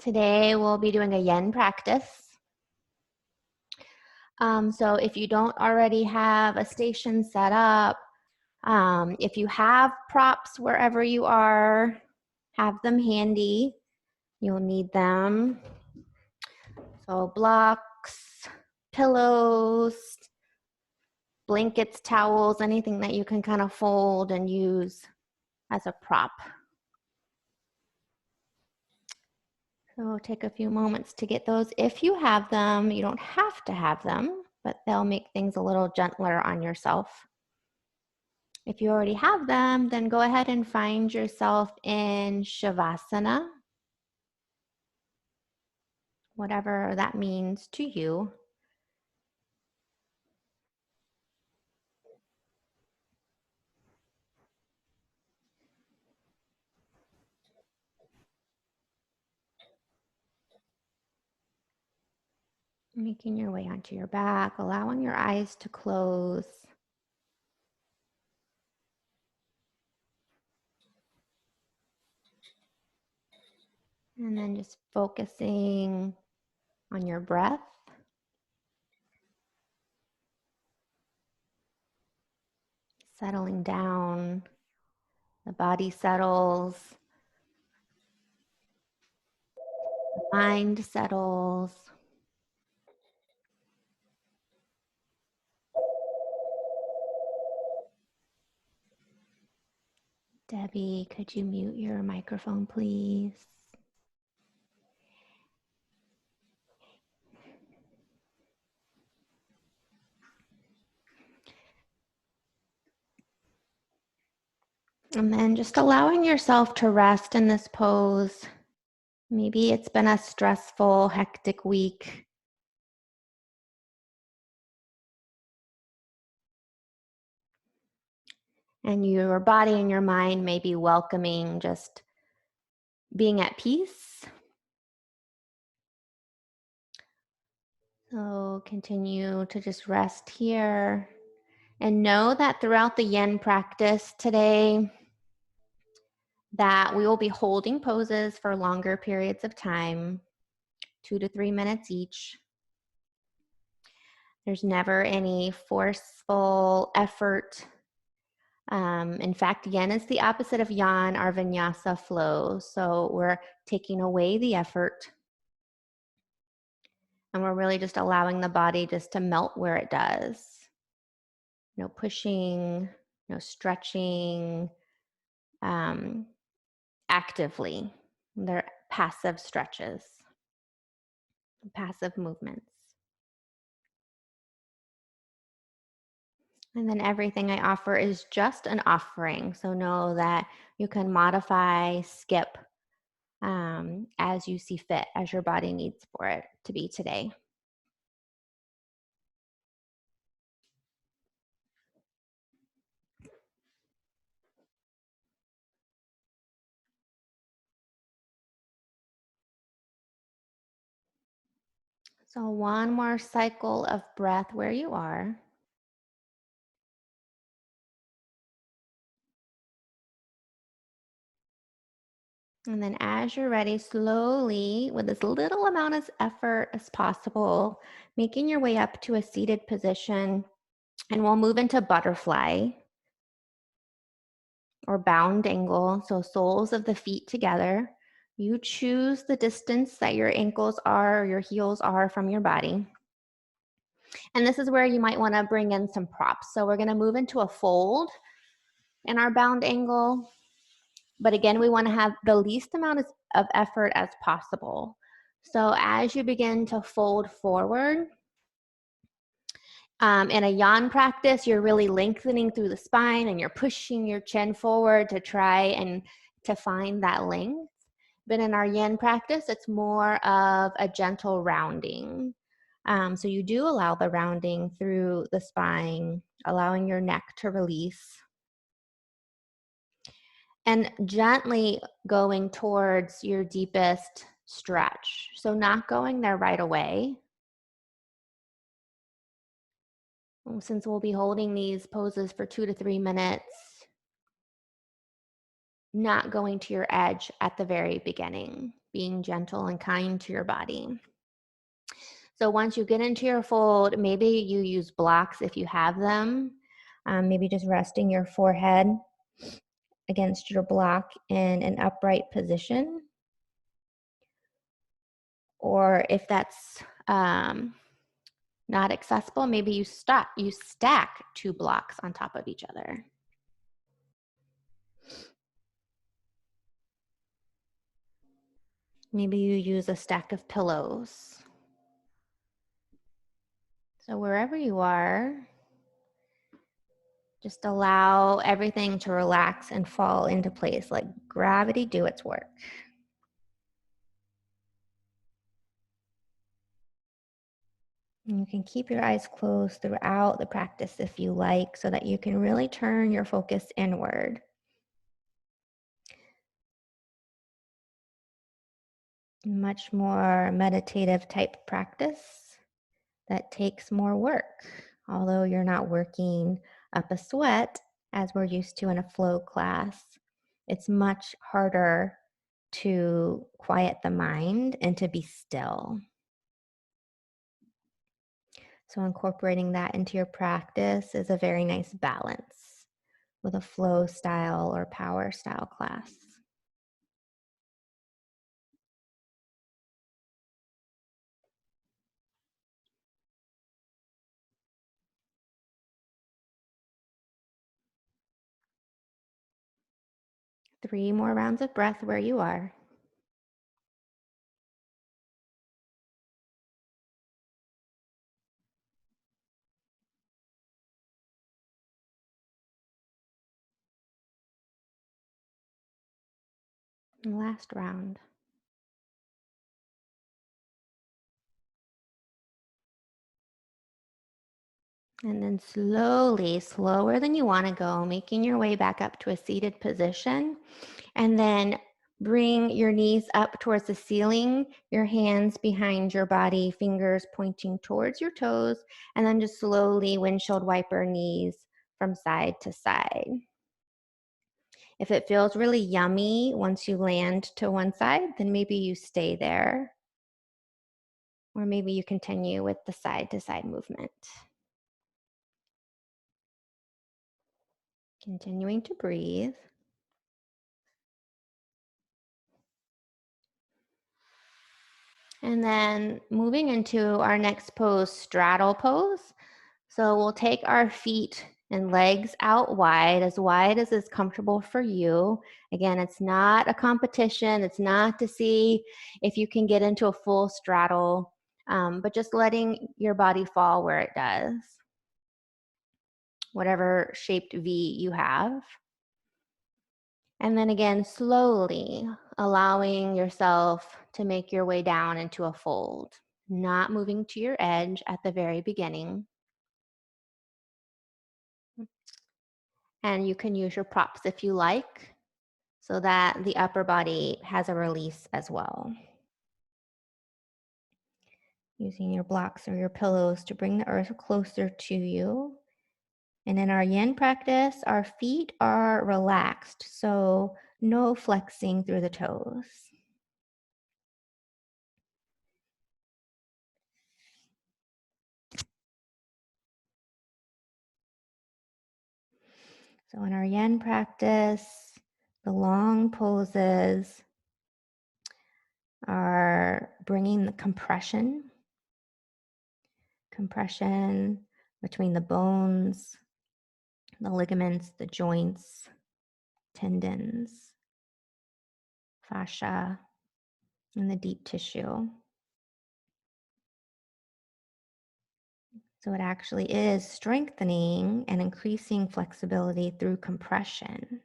Today we'll be doing a yin practice. So if you don't already have a station set up, if you have props wherever you are, have them handy. You'll need them. So blocks, pillows, blankets, towels, anything that you can kind of fold and use as a prop. So take a few moments to get those. If you have them, you don't have to have them, but they'll make things a little gentler on yourself. If you already have them, then go ahead and find yourself in Shavasana, whatever that means to you. Making your way onto your back, allowing your eyes to close. And then just focusing on your breath. Settling down, the body settles, the mind settles. Debbie, could you mute your microphone, please? And then just allowing yourself to rest in this pose. Maybe it's been a stressful, hectic week. And your body and your mind may be welcoming just being at peace. So continue to just rest here. And know that throughout the yin practice today, that we will be holding poses for longer periods of time, 2 to 3 minutes each. There's never any forceful effort. In fact, yin is the opposite of yang, our vinyasa flow. So we're taking away the effort. And we're really just allowing the body just to melt where it does. No pushing, no stretching, actively. They're passive stretches, passive movements. And then everything I offer is just an offering. So know that you can modify, skip as you see fit, as your body needs for it to be today. So one more cycle of breath where you are. And then as you're ready, slowly, with as little amount of effort as possible, making your way up to a seated position. And we'll move into butterfly or bound angle. So soles of the feet together. You choose the distance that your ankles are or your heels are from your body. And this is where you might want to bring in some props. So we're going to move into a fold in our bound angle. But again, we want to have the least amount of effort as possible. So as you begin to fold forward, in a yan practice, you're really lengthening through the spine and you're pushing your chin forward to try and to find that length. But in our yin practice, it's more of a gentle rounding. So you do allow the rounding through the spine, allowing your neck to release. And gently going towards your deepest stretch. So not going there right away. Since we'll be holding these poses for 2 to 3 minutes, not going to your edge at the very beginning, being gentle and kind to your body. So once you get into your fold, maybe you use blocks if you have them. Maybe just resting your forehead against your block in an upright position. Or if that's not accessible, maybe you stack 2 blocks on top of each other. Maybe you use a stack of pillows. So wherever you are, just allow everything to relax and fall into place. Let gravity do its work. And you can keep your eyes closed throughout the practice if you like, so that you can really turn your focus inward. Much more meditative type practice that takes more work. Although you're not working up a sweat as we're used to in a flow class, it's much harder to quiet the mind and to be still. So incorporating that into your practice is a very nice balance with a flow style or power style class. Three more rounds of breath where you are. And last round. And then slowly, slower than you want to go, making your way back up to a seated position. And then bring your knees up towards the ceiling, your hands behind your body, fingers pointing towards your toes, and then just slowly windshield wiper knees from side to side. If it feels really yummy once you land to one side, then maybe you stay there. Or maybe you continue with the side to side movement. Continuing to breathe. And then moving into our next pose, straddle pose. So we'll take our feet and legs out wide as is comfortable for you. Again, it's not a competition. It's not to see if you can get into a full straddle, but just letting your body fall where it does, whatever shaped V you have. And then again, slowly allowing yourself to make your way down into a fold, not moving to your edge at the very beginning. And you can use your props if you like, so that the upper body has a release as well. Using your blocks or your pillows to bring the earth closer to you. And in our yin practice, our feet are relaxed, so no flexing through the toes. So in our yin practice, the long poses are bringing the compression between the bones, the ligaments, the joints, tendons, fascia, and the deep tissue. So it actually is strengthening and increasing flexibility through compression.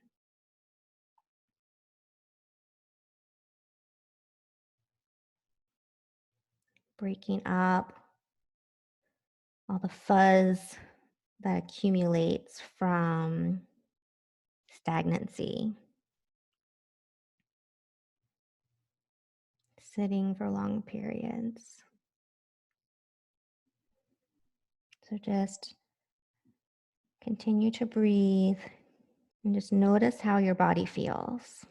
Breaking up all the fuzz that accumulates from stagnancy. Sitting for long periods. So just continue to breathe And just notice how your body feels.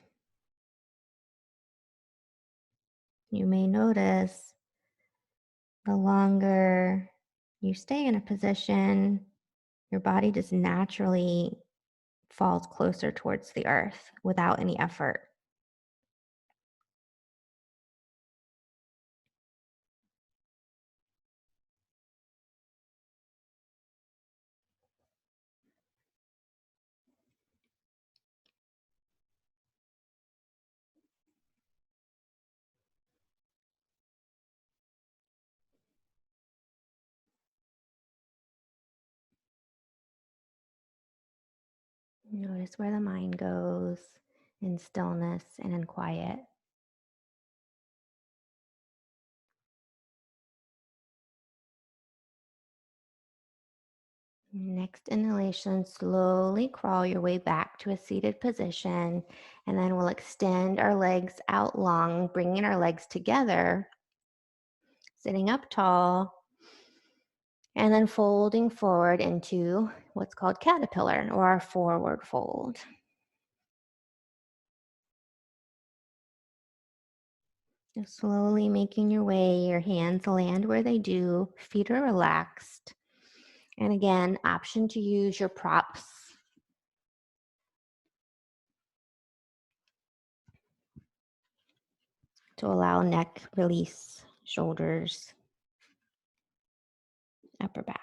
You may notice the longer you stay in a position, your body just naturally falls closer towards the earth without any effort. Notice where the mind goes in stillness and in quiet. Next inhalation, slowly crawl your way back to a seated position, and then we'll extend our legs out long, bringing our legs together, sitting up tall, and then folding forward into what's called caterpillar or our forward fold. Just slowly making your way, your hands land where they do, feet are relaxed. And again, option to use your props to allow neck release, shoulders, upper back.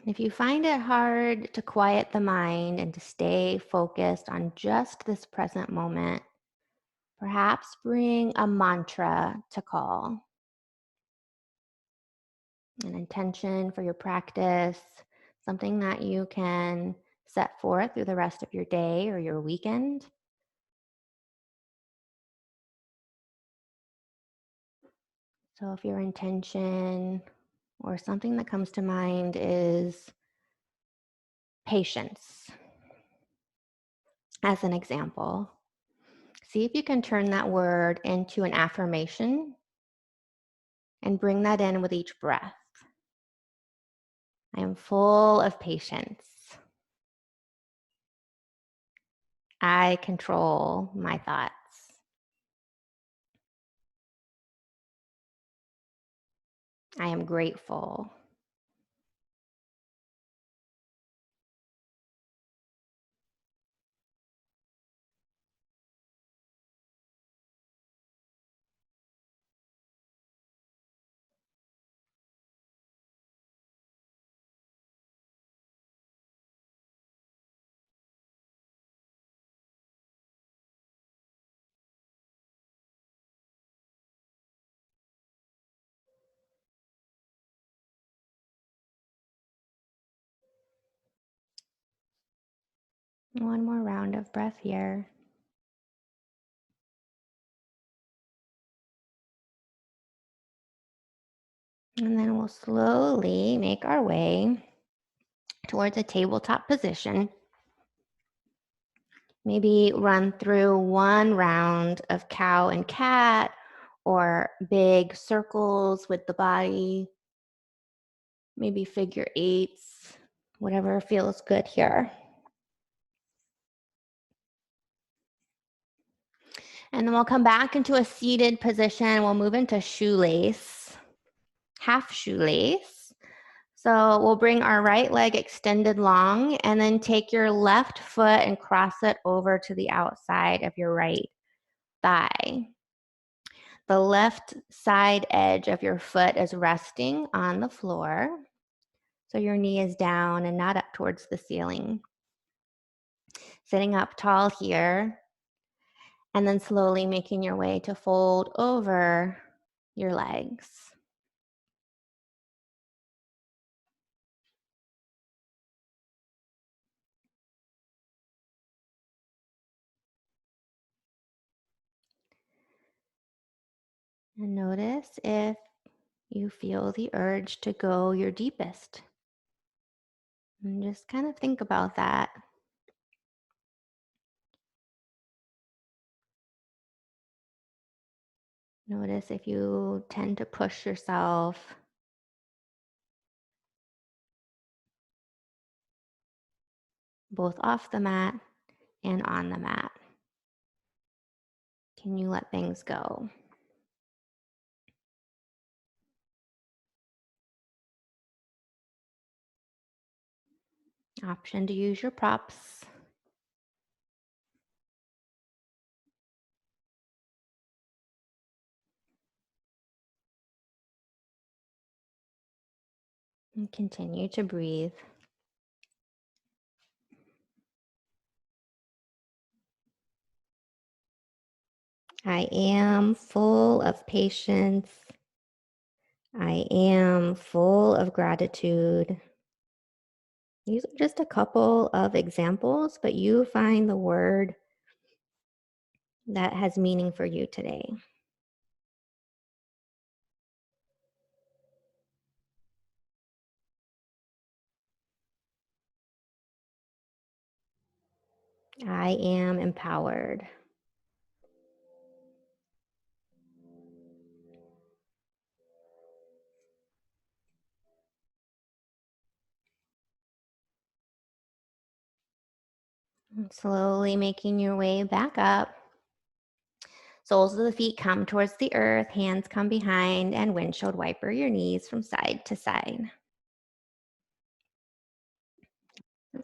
If you find it hard to quiet the mind and to stay focused on just this present moment, perhaps bring a mantra to call, an intention for your practice, something that you can set forth through the rest of your day or your weekend. So if your intention or something that comes to mind is patience, as an example, see if you can turn that word into an affirmation and bring that in with each breath. I am full of patience. I control my thoughts. I am grateful. One more round of breath here. And then we'll slowly make our way towards a tabletop position. Maybe run through one round of cow and cat or big circles with the body, maybe figure eights, whatever feels good here. And then we'll come back into a seated position. We'll move into shoelace, half shoelace. So we'll bring our right leg extended long and then take your left foot and cross it over to the outside of your right thigh. The left side edge of your foot is resting on the floor. So your knee is down and not up towards the ceiling. Sitting up tall here, and then slowly making your way to fold over your legs. And notice if you feel the urge to go your deepest. And just kind of think about that. Notice if you tend to push yourself both off the mat and on the mat. Can you let things go? Option to use your props. And continue to breathe. I am full of patience. I am full of gratitude. These are just a couple of examples, but you find the word that has meaning for you today. I am empowered. And slowly making your way back up. Soles of the feet come towards the earth, hands come behind, and windshield wiper your knees from side to side.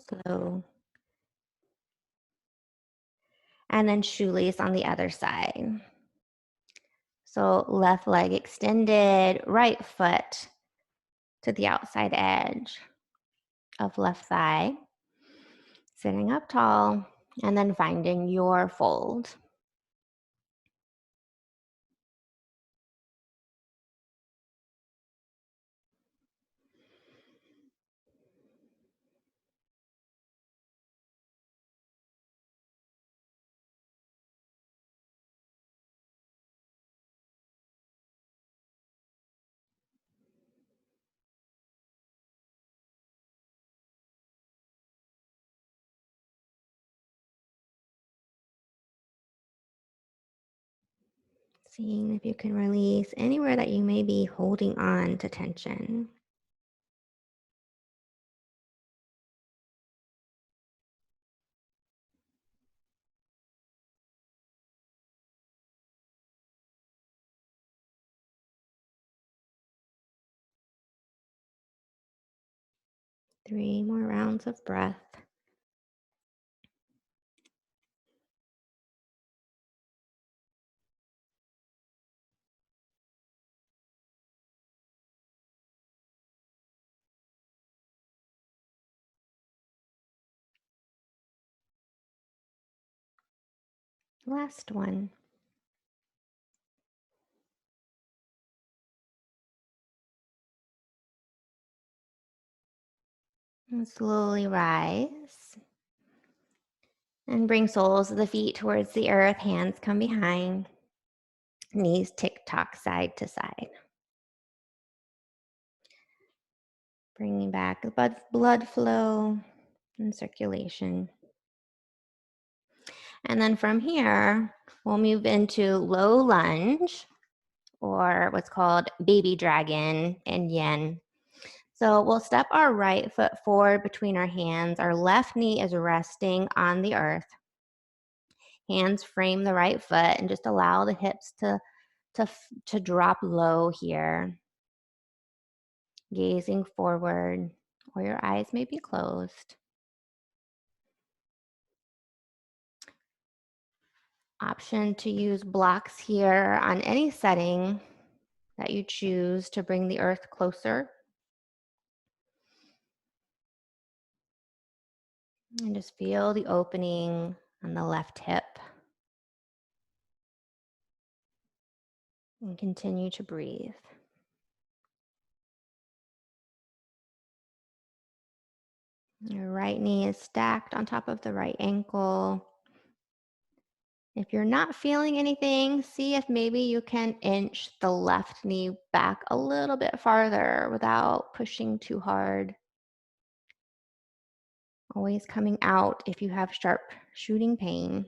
Slow. And then shoelace on the other side. So left leg extended, right foot to the outside edge of left thigh. Sitting up tall, and then finding your fold. Seeing if you can release anywhere that you may be holding on to tension. Three more rounds of breath. Last one. And slowly rise. And bring soles of the feet towards the earth. Hands come behind. Knees tick-tock side to side. Bringing back the blood flow and circulation. And then from here, we'll move into low lunge, or what's called baby dragon in yin. So we'll step our right foot forward between our hands. Our left knee is resting on the earth. Hands frame the right foot and just allow the hips to drop low here. Gazing forward, or your eyes may be closed. Option to use blocks here on any setting that you choose to bring the earth closer. And just feel the opening on the left hip. And continue to breathe. Your right knee is stacked on top of the right ankle. If you're not feeling anything, see if maybe you can inch the left knee back a little bit farther without pushing too hard. Always coming out if you have sharp shooting pain.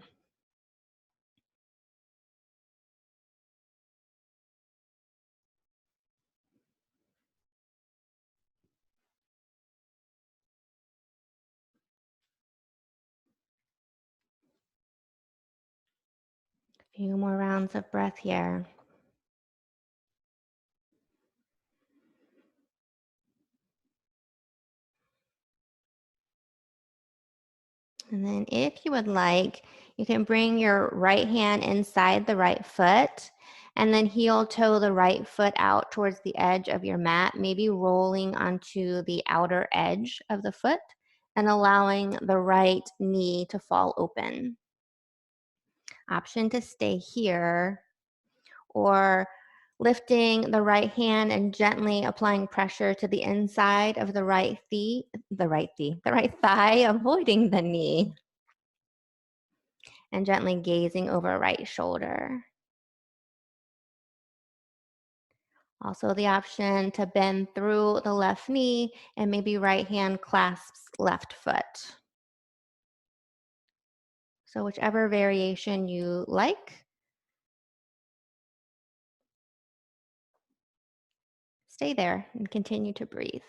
A few more rounds of breath here. And then, if you would like, you can bring your right hand inside the right foot and then heel toe the right foot out towards the edge of your mat, maybe rolling onto the outer edge of the foot and allowing the right knee to fall open. Option to stay here, or lifting the right hand and gently applying pressure to the inside of the right thigh, avoiding the knee, and gently gazing over right shoulder. Also, the option to bend through the left knee and maybe right hand clasps left foot. So, whichever variation you like, stay there and continue to breathe.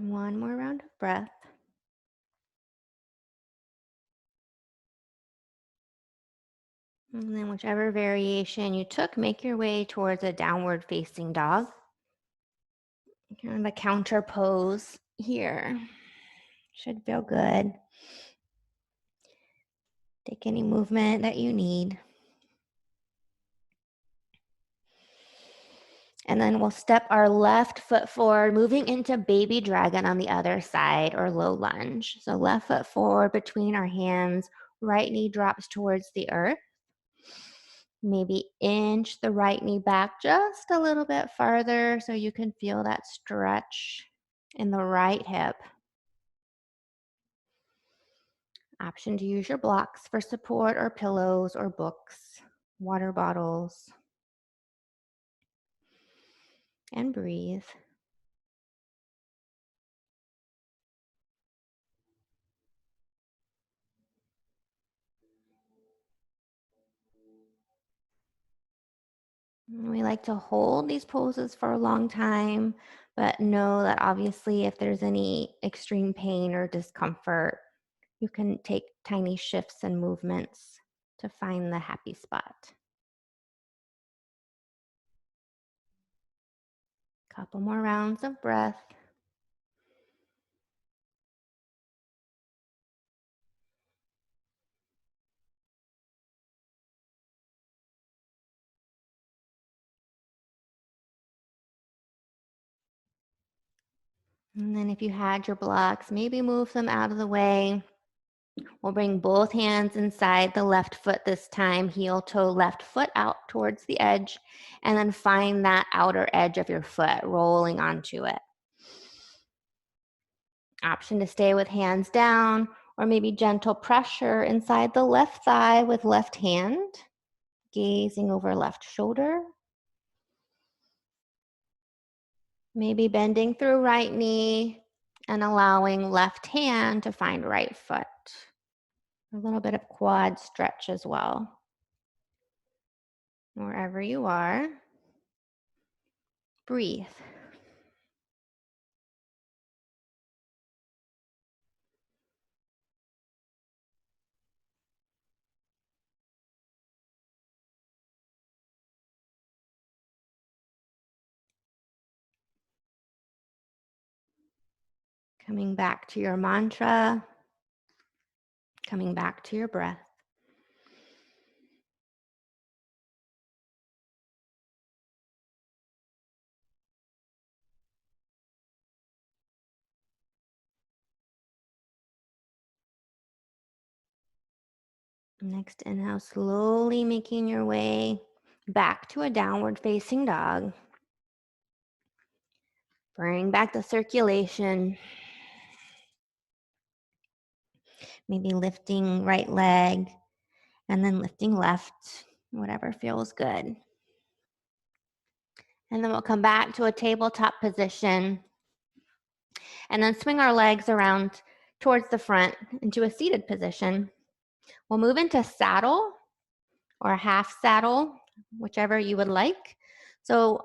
One more round of breath. And then, whichever variation you took, make your way towards a downward facing dog. Kind of a counter pose here. Should feel good. Take any movement that you need. And then we'll step our left foot forward, moving into baby dragon on the other side, or low lunge. So left foot forward between our hands, right knee drops towards the earth. Maybe inch the right knee back just a little bit farther so you can feel that stretch in the right hip. Option to use your blocks for support, or pillows or books, water bottles, and breathe. We like to hold these poses for a long time, but know that obviously if there's any extreme pain or discomfort, you can take tiny shifts and movements to find the happy spot. Couple more rounds of breath. And then if you had your blocks, maybe move them out of the way. We'll bring both hands inside the left foot this time, heel toe left foot out towards the edge, and then find that outer edge of your foot, rolling onto it. Option to stay with hands down, or maybe gentle pressure inside the left thigh with left hand, gazing over left shoulder. Maybe bending through right knee and allowing left hand to find right foot. A little bit of quad stretch as well. Wherever you are, breathe. Coming back to your mantra, coming back to your breath. Next inhale, slowly making your way back to a downward facing dog. Bring back the circulation. Maybe lifting right leg and then lifting left, whatever feels good. And then we'll come back to a tabletop position and then swing our legs around towards the front into a seated position. We'll move into saddle or half saddle, whichever you would like. So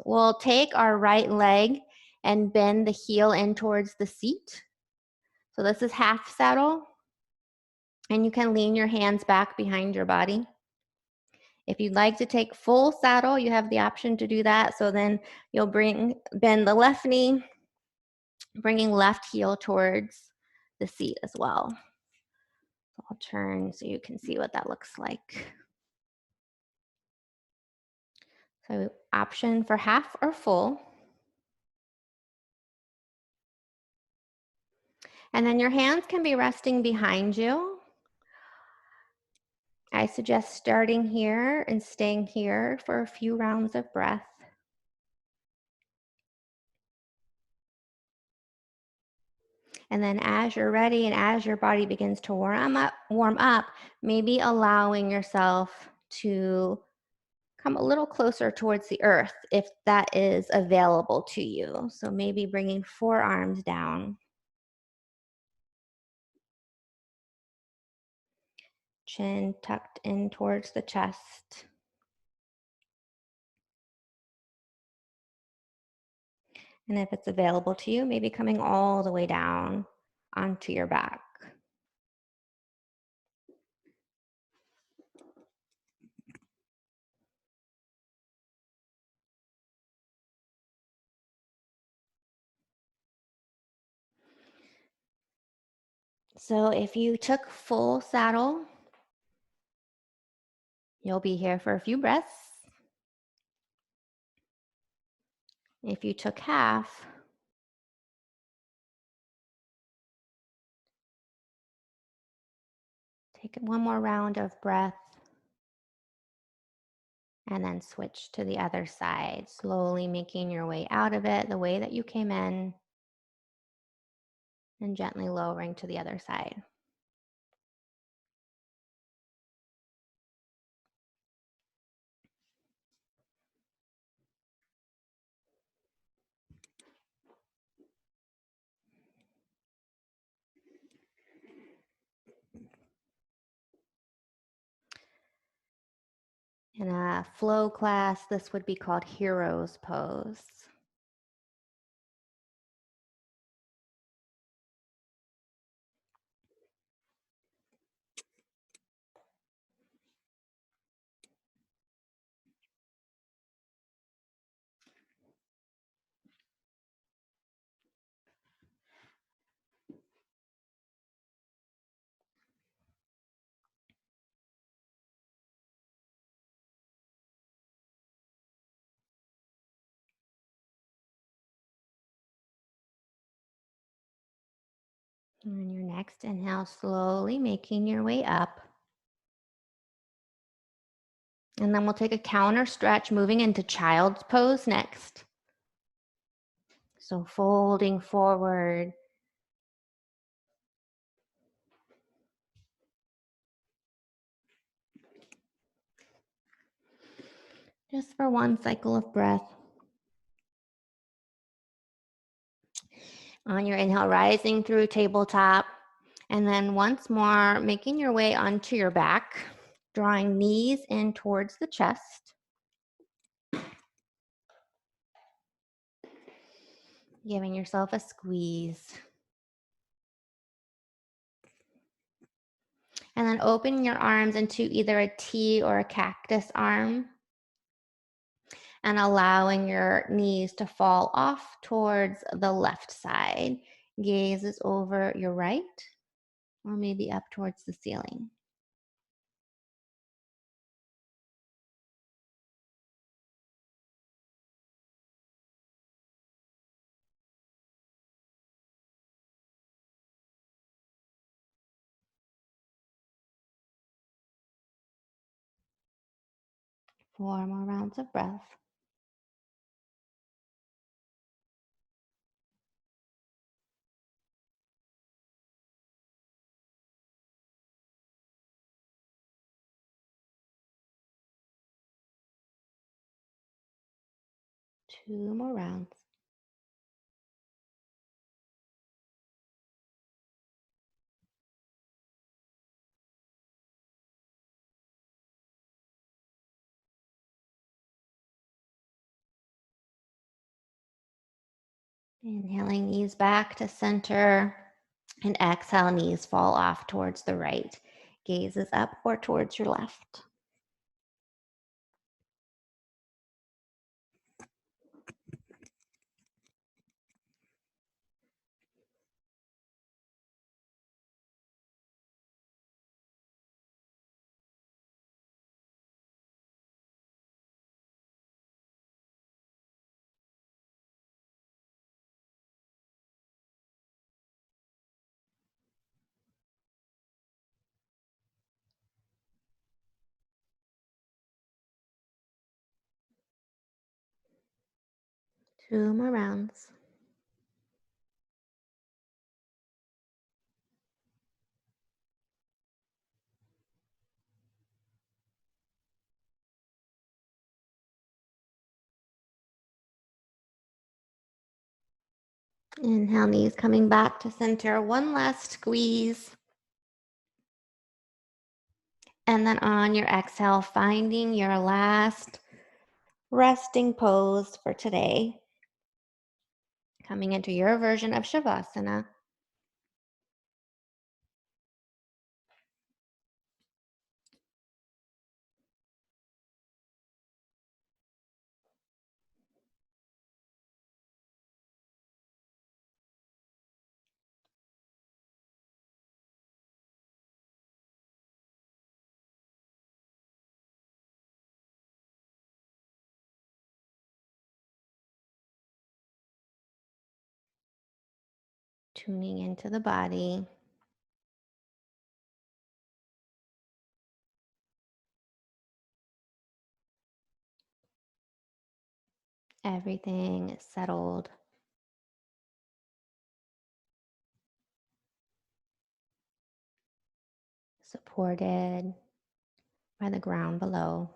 we'll take our right leg and bend the heel in towards the seat. So this is half saddle. And you can lean your hands back behind your body. If you'd like to take full saddle, you have the option to do that. So then you'll bend the left knee, bringing left heel towards the seat as well. So I'll turn so you can see what that looks like. So option for half or full. And then your hands can be resting behind you. I suggest starting here and staying here for a few rounds of breath. And then as you're ready and as your body begins to warm up, maybe allowing yourself to come a little closer towards the earth if that is available to you. So maybe bringing forearms down. Chin tucked in towards the chest. And if it's available to you, maybe coming all the way down onto your back. So if you took full saddle, you'll be here for a few breaths. If you took half, take one more round of breath and then switch to the other side, slowly making your way out of it the way that you came in and gently lowering to the other side. In a flow class, this would be called hero's pose. And on your next inhale, slowly making your way up. And then we'll take a counter stretch, moving into child's pose next. So folding forward. Just for one cycle of breath. On your inhale, rising through tabletop. And then once more, making your way onto your back, drawing knees in towards the chest. Giving yourself a squeeze. And then opening your arms into either a T or a cactus arm. And allowing your knees to fall off towards the left side. Gaze is over your right, or maybe up towards the ceiling. 4 more rounds of breath. Two more rounds. Inhaling, knees back to center, and exhale, knees fall off towards the right. Gaze is up or towards your left. Two more rounds. Inhale, knees coming back to center. One last squeeze. And then on your exhale, finding your last resting pose for today. Coming into your version of Shavasana. Tuning into the body. Everything is settled. Supported by the ground below.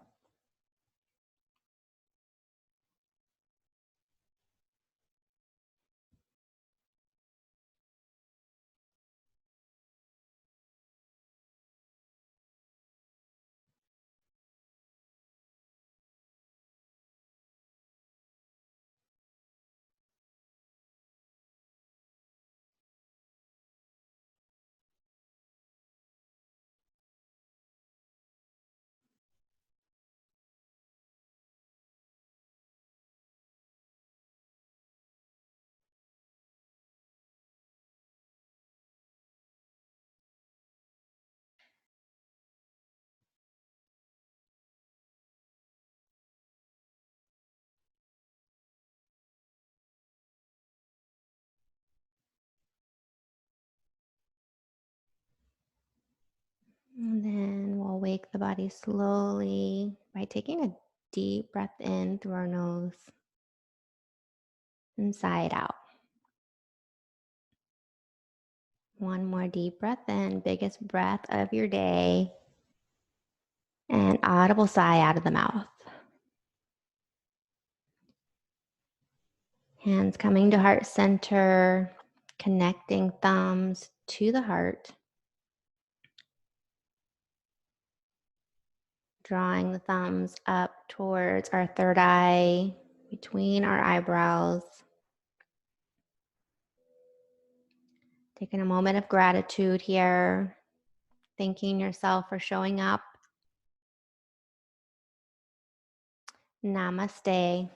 And then we'll wake the body slowly by taking a deep breath in through our nose and sigh it out. One more deep breath in, biggest breath of your day, and audible sigh out of the mouth. Hands coming to heart center, connecting thumbs to the heart. Drawing the thumbs up towards our third eye, between our eyebrows. Taking a moment of gratitude here, thanking yourself for showing up. Namaste.